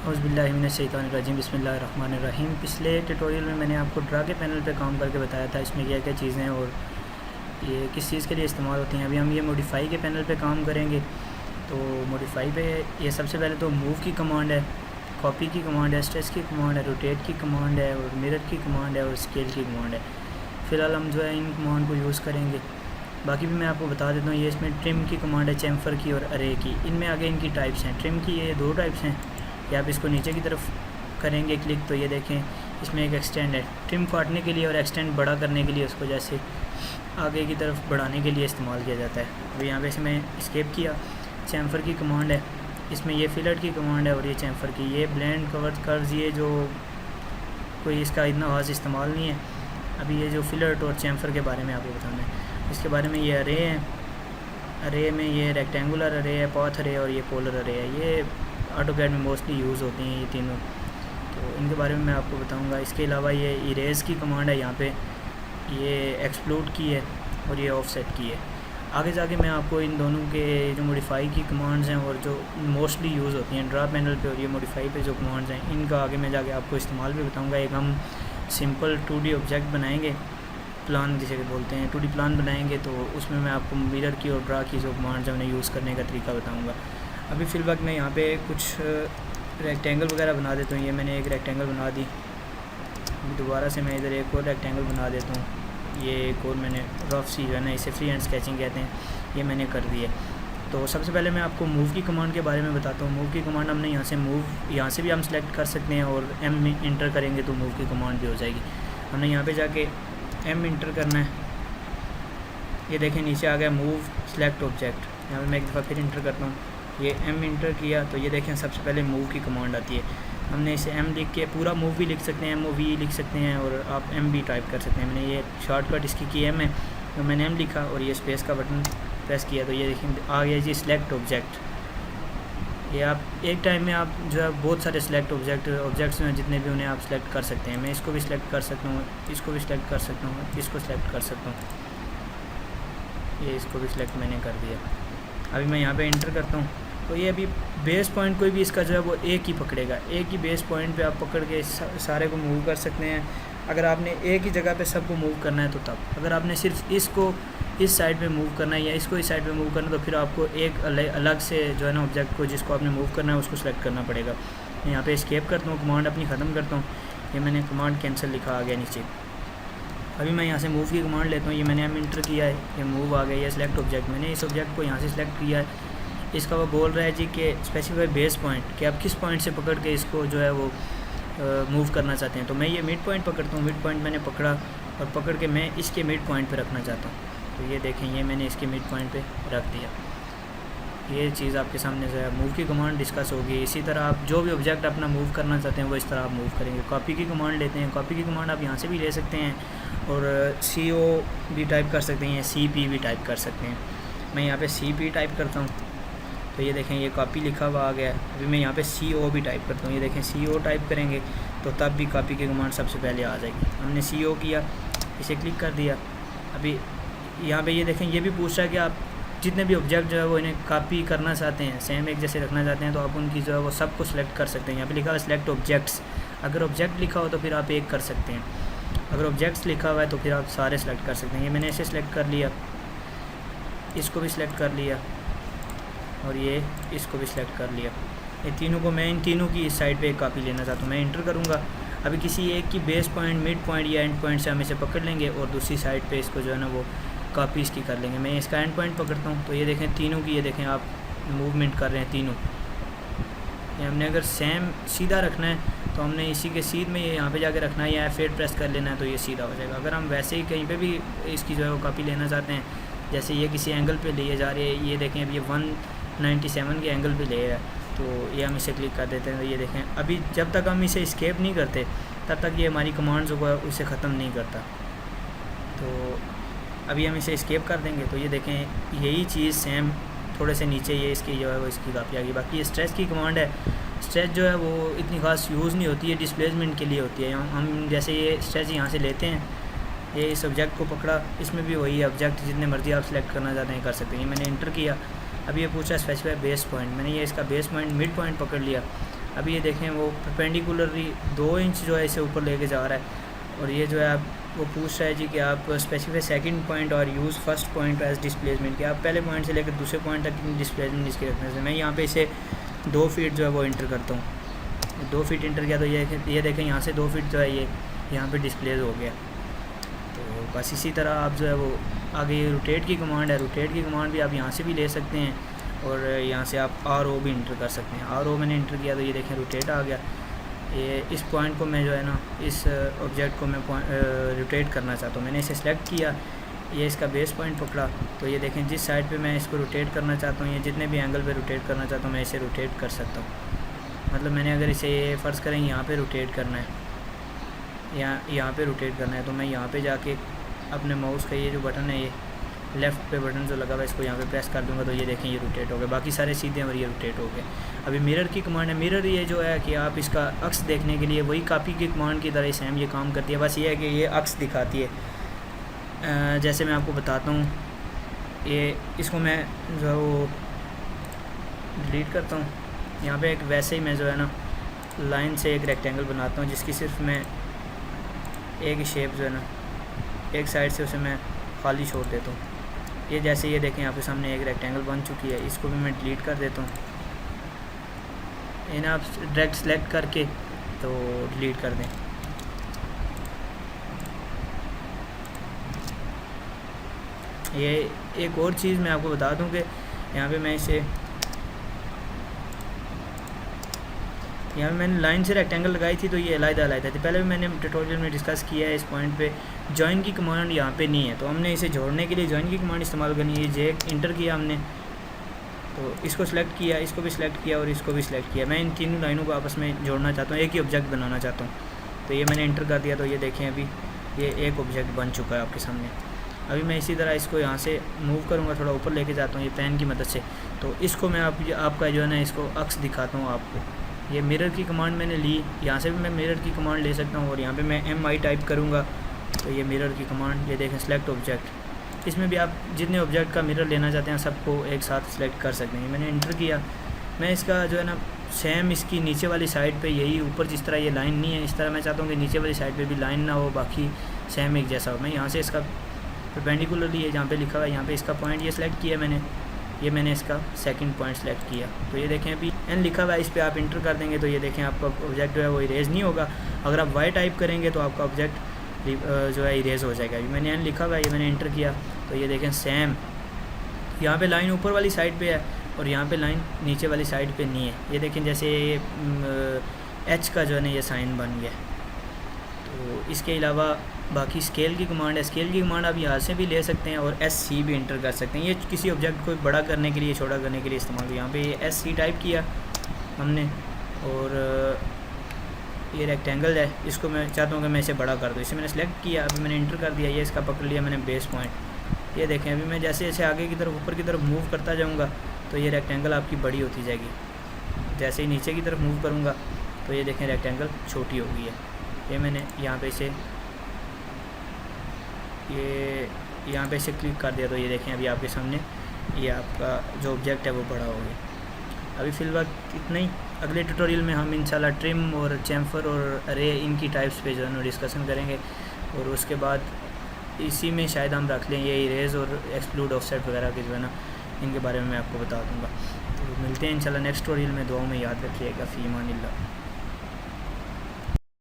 औज़ुबिल्लाहिमिनश्शैतानिर्रजीम बिस्मिल्लाहिर्रहमानिर्रहीम। पिछले ट्यूटोरियल में मैंने आपको ड्रा के पैनल पे काम करके बताया था इसमें क्या क्या चीज़ें हैं और ये किस चीज़ के लिए इस्तेमाल होती हैं। अभी हम ये मॉडिफ़ाई के पैनल पे काम करेंगे। तो मॉडिफ़ाई पे ये सबसे पहले तो मूव की कमांड है, कॉपी की कमांड है, स्ट्रेच की कमांड है, रोटेट की कमांड है और मिरर की कमांड है और स्केल की कमांड है। फ़िलहाल हम जो है इन कमांड को यूज़ करेंगे। बाकी भी मैं आपको बता देता हूँ, ये इसमें ट्रिम की कमांड है, चैम्फर की और अरे की। इनमें आगे इनकी टाइप्स हैं। ट्रिम की ये दो टाइप्स हैं कि आप इसको नीचे की तरफ करेंगे क्लिक तो ये देखें इसमें एक एक्सटेंड है, ट्रिम काटने के लिए और एक्सटेंड बड़ा करने के लिए, उसको जैसे आगे की तरफ बढ़ाने के लिए इस्तेमाल किया जाता है। अभी यहाँ पे से मैं स्केप किया। चैम्फर की कमांड है, इसमें ये फिलट की कमांड है और ये चैम्फर की। ये ब्लेंड कवर कर्व्स, ये जो कोई इसका इतना खास इस्तेमाल नहीं है। अभी ये जो फिलट और चैम्फर के बारे में आपको बताना है। इसके बारे में ये अरे है, अरे में ये रेक्टेंगुलर अरे है, पाथ अरे और ये पोलर अरे है। ये ऑटोकैड में मोस्टली यूज़ होती हैं ये तीनों, तो इनके बारे में मैं आपको बताऊंगा। इसके अलावा ये इरेज़ की कमांड है, यहाँ पे ये एक्सप्लोड की है और ये ऑफसेट की है। आगे जाके मैं आपको इन दोनों के जो मॉडिफ़ाई की कमांड्स हैं और जो मोस्टली यूज़ होती हैं ड्रा पैनल पे और ये मॉडिफ़ाई पे जो कमांड्स हैं, इनका आगे मैं जाके आपको इस्तेमाल भी बताऊँगा। एक हम सिंपल 2D ऑब्जेक्ट बनाएँगे, प्लान जिसे बोलते हैं, 2D प्लान बनाएंगे, तो उसमें मैं आपको मिरर की और ड्रा की जो कमांड्स हैं उन्हें यूज़ करने का तरीका बताऊंगा। अभी फ़िल वक्त मैं यहाँ पे कुछ रेक्टेंगल वगैरह बना देता हूँ। ये मैंने एक रेक्टेंगल बना दी। दोबारा से मैं इधर एक और रेक्टेंगल बना देता हूँ। ये एक और मैंने रफ सी जो है ना, इसे फ्री हैंड स्केचिंग कहते हैं, ये मैंने कर दी है। तो सबसे पहले मैं आपको मूव की कमांड के बारे में बताता हूँ। मूव की कमांड हमने यहाँ से यहाँ से भी हम सेलेक्ट कर सकते हैं और M में इंटर करेंगे तो मूव की कमांड भी हो जाएगी। हमने यहाँ पर जाके M इंटर करना है। ये देखें नीचे आ गया मूव सेलेक्ट ऑब्जेक्ट। यहाँ पे मैं एक दफ़ा फिर इंटर करता हूँ, ये M इंटर किया तो ये देखें सबसे पहले मूव की कमांड आती है। हमने इसे M लिख के पूरा मूव भी लिख सकते हैं, MOV लिख सकते हैं और आप M भी टाइप कर सकते हैं। मैंने ये शॉर्टकट इसकी की M है तो मैंने M लिखा और ये स्पेस का बटन प्रेस किया तो ये देखें आ गया जी सेलेक्ट ऑब्जेक्ट। ये आप एक टाइम में आप जो है बहुत सारे सिलेक्ट ऑब्जेक्ट्स में जितने भी उन्हें आप सेलेक्ट कर सकते हैं। मैं इसको भी सिलेक्ट कर सकता हूँ, इसको भी सिलेक्ट कर सकता हूँ, इसको सिलेक्ट कर सकता हूँ। ये इसको भी सिलेक्ट मैंने कर दिया। अभी मैं यहाँ पे इंटर करता हूँ तो ये अभी बेस पॉइंट कोई भी इसका जो है वो एक ही पकड़ेगा। एक ही बेस पॉइंट पे आप पकड़ के सारे को मूव कर सकते हैं। अगर आपने एक ही जगह पे सबको मूव करना है तो तब, अगर आपने सिर्फ इसको इस साइड पे मूव करना है या इसको इस साइड पे मूव करना है तो फिर आपको एक अलग से जो है ना ऑब्जेक्ट को जिसको आपने मूव करना है उसको सेलेक्ट करना पड़ेगा। मैं यहाँ पे एस्केप करता हूँ, कमांड अपनी ख़त्म करता हूँ। ये मैंने कमांड कैंसिल लिखा आ गया नीचे। अभी मैं यहाँ से मूव की कमांड लेता हूँ। ये मैंने M इंटर किया है, ये मूव आ गया। ये सिलेक्ट ऑब्जेक्ट, मैंने इस ऑब्जेक्ट को यहाँ से सिलेक्ट किया है। इसका वो बोल रहा है जी कि स्पेसिफाई बेस पॉइंट, कि आप किस पॉइंट से पकड़ के इसको जो है वो मूव करना चाहते हैं। तो मैं ये मिड पॉइंट पकड़ता हूँ। मिड पॉइंट मैंने पकड़ा और पकड़ के मैं इसके मिड पॉइंट पे रखना चाहता हूँ। तो ये देखें ये मैंने इसके मिड पॉइंट पे रख दिया। ये चीज़ आपके सामने जो है मूव की कमांड डिस्कस होगी। इसी तरह आप जो भी ऑब्जेक्ट अपना मूव करना चाहते हैं वो इस तरह आप मूव करेंगे। कॉपी की कमांड लेते हैं, कॉपी की कमांड आप यहाँ से भी ले सकते हैं और CO भी टाइप कर सकते हैं, CP भी टाइप कर सकते हैं। मैं यहाँ पे CP टाइप करता हूँ तो ये देखें ये कॉपी लिखा हुआ आ गया। अभी मैं यहाँ पे CO भी टाइप करता हूँ। ये देखें CO टाइप करेंगे तो तब भी कॉपी की कमांड सबसे पहले आ जाएगी। हमने CO किया, इसे क्लिक कर दिया। अभी यहाँ पे ये देखें ये भी पूछ रहा है कि आप जितने भी ऑब्जेक्ट जो है वो इन्हें कॉपी करना चाहते हैं, सेम एक जैसे रखना चाहते हैं, तो आप उनकी जो है वो सबको सिलेक्ट कर सकते हैं। यहाँ पे लिखा हुआ है सिलेक्ट ऑब्जेक्ट्स। अगर ऑब्जेक्ट लिखा हो तो फिर आप एक कर सकते हैं, अगर ऑब्जेक्ट्स लिखा हुआ है तो फिर आप सारे सेलेक्ट कर सकते हैं। ये मैंने इसे सिलेक्ट कर लिया, इसको भी सिलेक्ट कर लिया और ये इसको भी सिलेक्ट कर लिया। ये तीनों को मैं इन तीनों की इस साइड पे एक कॉपी लेना चाहता हूँ। मैं इंटर करूँगा। अभी किसी एक की बेस पॉइंट, मिड पॉइंट या एंड पॉइंट से हम इसे पकड़ लेंगे और दूसरी साइड पे इसको जो है ना वो कॉपी इसकी कर लेंगे। मैं इसका एंड पॉइंट पकड़ता हूँ तो ये देखें तीनों की, ये देखें आप मूवमेंट कर रहे हैं तीनों। ये हमने अगर सेम सीधा रखना है तो हमने इसी के सीध में ये यहाँ पे जाके रखना है या F8 प्रेस कर लेना है तो ये सीधा हो जाएगा। अगर हम वैसे ही कहीं पे भी इसकी जो है वो कॉपी लेना चाहते हैं, जैसे ये किसी एंगल पे लिए जा रही है, ये देखें अब ये 197 के एंगल पे ले है तो ये हम इसे क्लिक कर देते हैं। तो ये देखें अभी जब तक हम इसे स्केप नहीं करते तब तक ये हमारी कमांड्स को उसे ख़त्म नहीं करता। तो अभी हम इसे स्केप कर देंगे तो ये देखें यही चीज़ सेम थोड़े से नीचे ये इसकी जो है वो इसकी कॉपी आ गई। बाकी ये स्ट्रेच की कमांड है। स्ट्रेच जो है वो इतनी खास यूज़ नहीं होती है, डिस्प्लेसमेंट के लिए होती है। हम जैसे ये स्ट्रेच यहाँ से लेते हैं, ये इस ऑब्जेक्ट को पकड़ा, इसमें भी वही ऑब्जेक्ट जितने मर्जी आप सेलेक्ट करना चाहते हैं कर सकते हैं। मैंने इंटर किया। अभी ये पूछा स्पेसिफाई बेस पॉइंट, मैंने ये इसका बेस पॉइंट मिड पॉइंट पकड़ लिया अभी ये देखें वो परपेंडिकुलरली 2 इंच जो है इसे ऊपर लेके जा रहा है। और ये जो है आप वो पूछ रहा है जी कि आप स्पेसिफाई सेकंड पॉइंट और use first point as displacement, कि आप पहले पॉइंट से लेकर दूसरे पॉइंट तक डिस्प्लेसमेंट इसके रखने से। मैं यहाँ पे इसे 2 फीट जो है वो इंटर करता हूँ। 2 फीट इंटर किया तो ये देखें यहाँ से 2 फीट जो है ये यहाँ पे डिस्प्लेस हो गया। तो बस इसी तरह आप जो है वो आगे ये रोटेट की कमांड है, रोटेट की कमांड भी आप यहाँ से भी ले सकते हैं और यहाँ से आप RO भी इंटर कर सकते हैं। RO मैंने इंटर किया तो ये देखें रोटेट आ गया। ये इस पॉइंट को मैं जो है ना इस ऑब्जेक्ट को मैं रोटेट करना चाहता हूँ। मैंने इसे सेलेक्ट किया, ये इसका बेस पॉइंट पकड़ा तो ये देखें जिस साइड पे मैं इसको रोटेट करना चाहता हूँ या जितने भी एंगल पे रोटेट करना चाहता हूँ मैं इसे रोटेट कर सकता हूँ। मतलब मैंने अगर इसे फ़र्ज़ करें यहाँ पे रोटेट करना है, यहाँ पे रोटेट करना है, तो मैं यहाँ पे जाके अपने माउस का ये जो बटन है, ये लेफ़्ट पे बटन जो लगा हुआ है, इसको यहाँ पे प्रेस कर दूँगा तो ये देखें ये रोटेट हो गया। बाकी सारे सीधे और ये रोटेट हो गए। अभी मिरर की कमांड है। मिरर ये जो है कि आप इसका अक्स देखने के लिए वही कॉपी की कमांड की तरह सेम ये काम करती है, बस ये है कि ये अक्स दिखाती है। जैसे मैं आपको बताता हूँ, ये इसको मैं जो है वो डिलीट करता हूँ। यहाँ पे एक वैसे ही मैं जो है ना लाइन से एक रेक्टेंगल बनाता हूँ जिसकी सिर्फ मैं एक ही शेप जो है ना एक साइड से उसे मैं खाली छोड़ देता हूँ। ये जैसे ये देखें यहाँ पे सामने एक रेक्टेंगल बन चुकी है, इसको भी मैं डिलीट कर देता हूँ। इन्हें आप डायरेक्ट सेलेक्ट करके तो डिलीट कर दें। ये एक और चीज़ मैं आपको बता दूं कि यहाँ पे मैं इसे यहाँ पे मैंने लाइन से रेक्टेंगल लगाई थी तो ये अलग-अलग थी। पहले भी मैंने ट्यूटोरियल में डिस्कस किया है। इस पॉइंट पे जॉइन की कमांड यहाँ पे नहीं है, तो हमने इसे जोड़ने के लिए जॉइन की कमांड इस्तेमाल करनी है। जे इंटर किया हमने, तो इसको सिलेक्ट किया, इसको भी सिलेक्ट किया और इसको भी सिलेक्ट किया। मैं इन तीनों लाइनों को आपस में जोड़ना चाहता हूँ, एक ही ऑब्जेक्ट बनाना चाहता हूँ। तो ये मैंने इंटर कर दिया तो ये देखें अभी ये एक ऑब्जेक्ट बन चुका है आपके सामने। अभी मैं इसी तरह इसको यहाँ से मूव करूँगा, थोड़ा ऊपर लेके जाता हूँ ये पेन की मदद से। तो इसको मैं आपका जो है ना इसको अक्स दिखाता हूँ आपको। ये मिरर की कमांड मैंने ली, यहाँ से भी मैं मिरर की कमांड ले सकता हूँ और यहाँ पे मैं MI टाइप करूँगा तो ये मिरर की कमांड, ये देखें सेलेक्ट ऑब्जेक्ट। इसमें भी आप जितने ऑब्जेक्ट का मिरर लेना चाहते हैं सबको एक साथ सेलेक्ट कर सकते हैं। मैंने इंटर किया, मैं इसका जो है ना सेम इसकी नीचे वाली साइड पे यही ऊपर जिस तरह ये लाइन नहीं है इस तरह मैं चाहता हूँ कि नीचे वाली साइड पे भी लाइन ना हो, बाकी सेम एक जैसा हो। मैं यहाँ से इसका परपेंडिकुलरली है जहाँ पे लिखा हुआ है यहाँ पे इसका पॉइंट ये सिलेक्ट किया मैंने इसका सेकंड पॉइंट सेलेक्ट किया। तो ये देखें अभी N लिखा हुआ है, इस पर आप इंटर कर देंगे तो ये देखें आपका ऑब्जेक्ट जो है वो इरेज नहीं होगा। अगर आप Y टाइप करेंगे तो आपका ऑब्जेक्ट जो है इरेज हो जाएगा। अभी मैंने N लिखा हुआ है, ये मैंने इंटर किया तो ये देखें सेम यहाँ पे लाइन ऊपर वाली साइड पे है और यहाँ पे लाइन नीचे वाली साइड पे नहीं है। ये देखें जैसे ये H का जो है ना ये साइन बन गया। तो इसके अलावा बाकी स्केल की कमांड है। स्केल की कमांड आप यहाँ से भी ले सकते हैं और SC भी इंटर कर सकते हैं। ये किसी ऑब्जेक्ट को बड़ा करने के लिए छोटा करने के लिए इस्तेमाल हो। यहाँ पे ये SC टाइप किया हमने और ये रेक्टेंगल है, इसको मैं चाहता हूँ कि मैं इसे बड़ा कर दूँ। इसे मैंने सेलेक्ट किया, अभी मैंने इंटर कर दिया, ये इसका पकड़ लिया मैंने बेस पॉइंट। ये देखें अभी मैं जैसे जैसे आगे की तरफ ऊपर की तरफ मूव करता जाऊँगा तो ये रेक्टेंगल आपकी बड़ी होती जाएगी। जैसे ही नीचे की तरफ मूव करूँगा तो ये देखें रेक्टेंगल छोटी हो गई है। ये मैंने यहाँ पे इसे यहाँ पे इसे क्लिक कर दिया तो ये देखें अभी आपके सामने ये आपका जो ऑब्जेक्ट है वो बड़ा हो गया। अभी फ़िलहाल इतना ही। अगले ट्यूटोरियल में हम इंशाल्लाह ट्रिम और चैम्फर और अरे इनकी टाइप्स पे जो है डिस्कशन करेंगे और उसके बाद इसी में शायद हम रख लें ये इरेज और एक्सक्लूड ऑफसेट वगैरह के जो है ना इनके बारे में मैं आपको बता दूँगा। तो मिलते हैं इंशाल्लाह नेक्स्ट ट्यूटोरियल में। दुआओं में याद रखिएगा। फ़ी अमानिल्लाह।